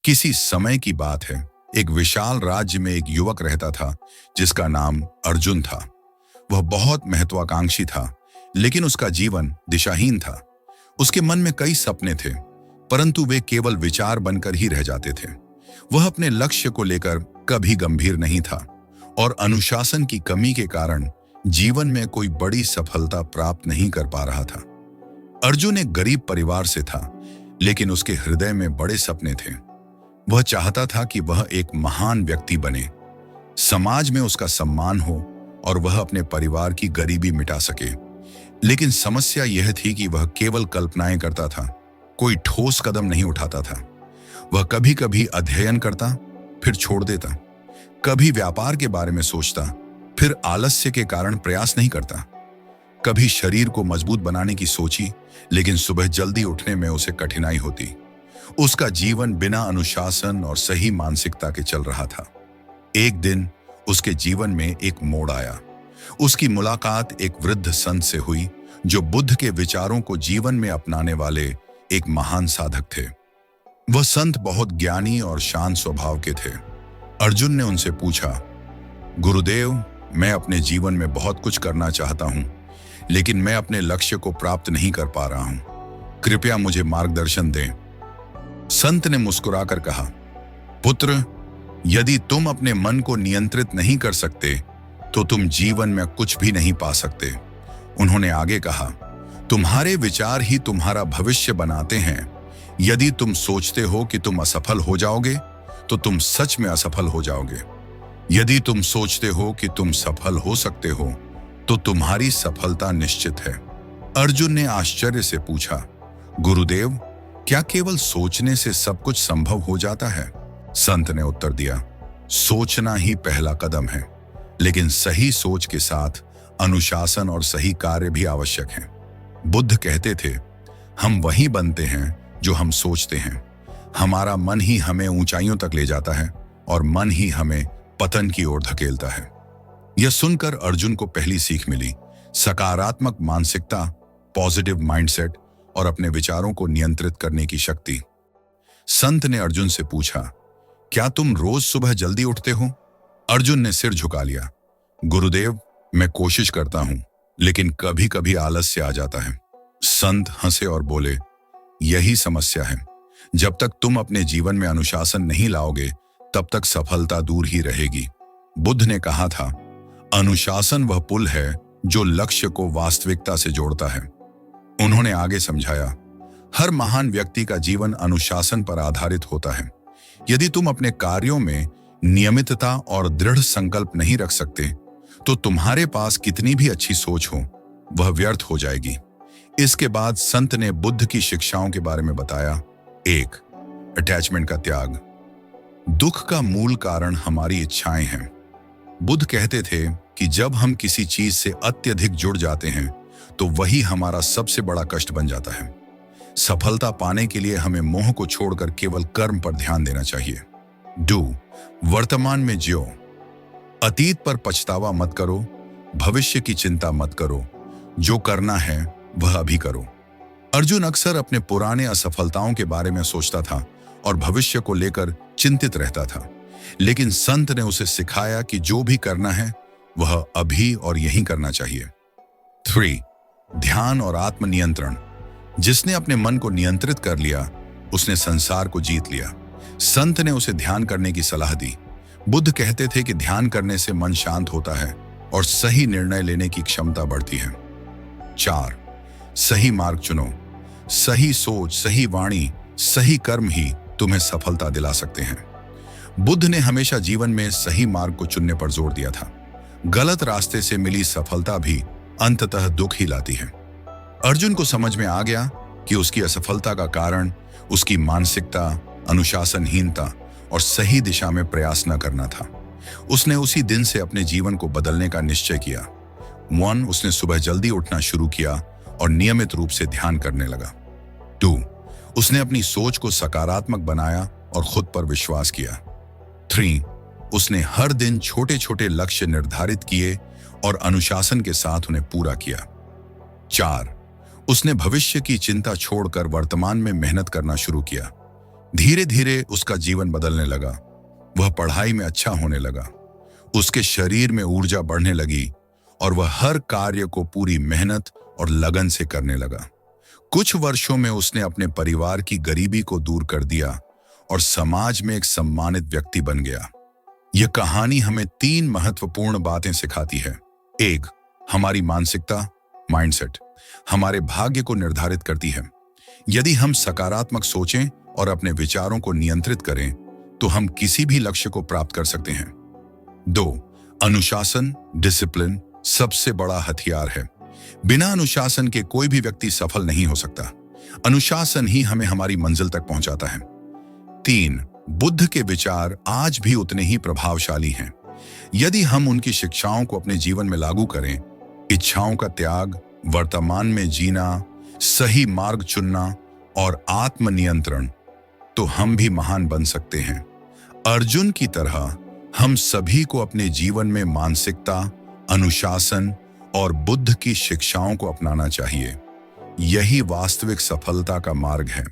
किसी समय की बात है। एक विशाल राज्य में एक युवक रहता था जिसका नाम अर्जुन था। वह बहुत महत्वाकांक्षी था, लेकिन उसका जीवन दिशाहीन था। उसके मन में कई सपने थे, परंतु वे केवल विचार बनकर ही रह जाते थे। वह अपने लक्ष्य को लेकर कभी गंभीर नहीं था और अनुशासन की कमी के कारण जीवन में कोई बड़ी सफलता प्राप्त नहीं कर पा रहा था। अर्जुन एक गरीब परिवार से था, लेकिन उसके हृदय में बड़े सपने थे। वह चाहता था कि वह एक महान व्यक्ति बने, समाज में उसका सम्मान हो और वह अपने परिवार की गरीबी मिटा सके। लेकिन समस्या यह थी कि वह केवल कल्पनाएं करता था, कोई ठोस कदम नहीं उठाता था। वह कभी कभी अध्ययन करता, फिर छोड़ देता, कभी व्यापार के बारे में सोचता, फिर आलस्य के कारण प्रयास नहीं करता। कभी शरीर को मजबूत बनाने की सोची, लेकिन सुबह जल्दी उठने में उसे कठिनाई होती। उसका जीवन बिना अनुशासन और सही मानसिकता के चल रहा था। एक दिन उसके जीवन में एक मोड़ आया। उसकी मुलाकात एक वृद्ध संत से हुई जो बुद्ध के विचारों को जीवन में अपनाने वाले एक महान साधक थे। वह संत बहुत ज्ञानी और शांत स्वभाव के थे। अर्जुन ने उनसे पूछा, गुरुदेव, मैं अपने जीवन में बहुत कुछ करना चाहता हूं, लेकिन मैं अपने लक्ष्य को प्राप्त नहीं कर पा रहा हूं। कृपया मुझे मार्गदर्शन दें। संत ने मुस्कुराकर कहा, पुत्र, यदि तुम अपने मन को नियंत्रित नहीं कर सकते तो तुम जीवन में कुछ भी नहीं पा सकते। उन्होंने आगे कहा, तुम्हारे विचार ही तुम्हारा भविष्य बनाते हैं। यदि तुम सोचते हो कि तुम असफल हो जाओगे तो तुम सच में असफल हो जाओगे। यदि तुम सोचते हो कि तुम सफल हो सकते हो तो तुम्हारी सफलता निश्चित है। अर्जुन ने आश्चर्य से पूछा, गुरुदेव, क्या केवल सोचने से सब कुछ संभव हो जाता है? संत ने उत्तर दिया, सोचना ही पहला कदम है, लेकिन सही सोच के साथ अनुशासन और सही कार्य भी आवश्यक है। बुद्ध कहते थे, हम वही बनते हैं जो हम सोचते हैं। हमारा मन ही हमें ऊंचाइयों तक ले जाता है और मन ही हमें पतन की ओर धकेलता है। यह सुनकर अर्जुन को पहली सीख मिली, सकारात्मक मानसिकता, पॉजिटिव माइंडसेट और अपने विचारों को नियंत्रित करने की शक्ति। संत ने अर्जुन से पूछा, क्या तुम रोज सुबह जल्दी उठते हो? अर्जुन ने सिर झुका लिया, गुरुदेव, मैं कोशिश करता हूं, लेकिन कभी कभी आलस्य आ जाता है। संत हंसे और बोले, यही समस्या है। जब तक तुम अपने जीवन में अनुशासन नहीं लाओगे, तब तक सफलता दूर ही रहेगी। बुद्ध ने कहा था, अनुशासन वह पुल है जो लक्ष्य को वास्तविकता से जोड़ता है। उन्होंने आगे समझाया, हर महान व्यक्ति का जीवन अनुशासन पर आधारित होता है। यदि तुम अपने कार्यों में नियमितता और दृढ़ संकल्प नहीं रख सकते, तो तुम्हारे पास कितनी भी अच्छी सोच हो, वह व्यर्थ हो जाएगी। इसके बाद संत ने बुद्ध की शिक्षाओं के बारे में बताया। 1. अटैचमेंट का त्याग। दुख का मूल कारण हमारी इच्छाएं हैं। बुद्ध कहते थे कि जब हम किसी चीज से अत्यधिक जुड़ जाते हैं तो वही हमारा सबसे बड़ा कष्ट बन जाता है। सफलता पाने के लिए हमें मोह को छोड़कर केवल कर्म पर ध्यान देना चाहिए। 2. वर्तमान में जियो। अतीत पर पछतावा मत करो, भविष्य की चिंता मत करो। जो करना है वह अभी करो। अर्जुन अक्सर अपने पुराने असफलताओं के बारे में सोचता था और भविष्य को लेकर चिंतित रहता था, लेकिन संत ने उसे सिखाया कि जो भी करना है वह अभी और यहीं करना चाहिए। 3. ध्यान और आत्मनियंत्रण। जिसने अपने मन को नियंत्रित कर लिया, उसने संसार को जीत लिया। संत ने उसे ध्यान करने की सलाह दी। बुद्ध कहते थे कि ध्यान करने से मन शांत होता है और सही निर्णय लेने की क्षमता बढ़ती है। 4. सही मार्ग चुनो। सही सोच, सही वाणी, सही कर्म ही तुम्हें सफलता दिला सकते हैं। बुद्ध ने हमेशा जीवन में सही मार्ग को चुनने पर जोर दिया था। गलत रास्ते से मिली सफलता भी अंततः दुख ही लाती है। अर्जुन को समझ में आ गया कि उसकी असफलता का कारण उसकी मानसिकता, अनुशासनहीनता और सही दिशा में प्रयास न करना था। उसने उसी दिन से अपने जीवन को बदलने का निश्चय किया। 1. उसने सुबह जल्दी उठना शुरू किया और नियमित रूप से ध्यान करने लगा। 2. उसने अपनी सोच को सकारात्मक बनाया और खुद पर विश्वास किया। 3. उसने हर दिन छोटे छोटे लक्ष्य निर्धारित किए और अनुशासन के साथ उन्हें पूरा किया। 4. उसने भविष्य की चिंता छोड़कर वर्तमान में मेहनत करना शुरू किया। धीरे धीरे उसका जीवन बदलने लगा। वह पढ़ाई में अच्छा होने लगा, उसके शरीर में ऊर्जा बढ़ने लगी और वह हर कार्य को पूरी मेहनत और लगन से करने लगा। कुछ वर्षों में उसने अपने परिवार की गरीबी को दूर कर दिया और समाज में एक सम्मानित व्यक्ति बन गया। यह कहानी हमें 3 महत्वपूर्ण बातें सिखाती है। 1. हमारी मानसिकता, माइंडसेट, हमारे भाग्य को निर्धारित करती है। यदि हम सकारात्मक सोचें और अपने विचारों को नियंत्रित करें, तो हम किसी भी लक्ष्य को प्राप्त कर सकते हैं। 2. अनुशासन, डिसिप्लिन सबसे बड़ा हथियार है। बिना अनुशासन के कोई भी व्यक्ति सफल नहीं हो सकता। अनुशासन ही हमें हमारी मंजिल तक पहुंचाता है। 3. बुद्ध के विचार आज भी उतने ही प्रभावशाली हैं। यदि हम उनकी शिक्षाओं को अपने जीवन में लागू करें, इच्छाओं का त्याग, वर्तमान में जीना, सही मार्ग चुनना और आत्मनियंत्रण, तो हम भी महान बन सकते हैं। अर्जुन की तरह हम सभी को अपने जीवन में मानसिकता, अनुशासन और बुद्ध की शिक्षाओं को अपनाना चाहिए। यही वास्तविक सफलता का मार्ग है।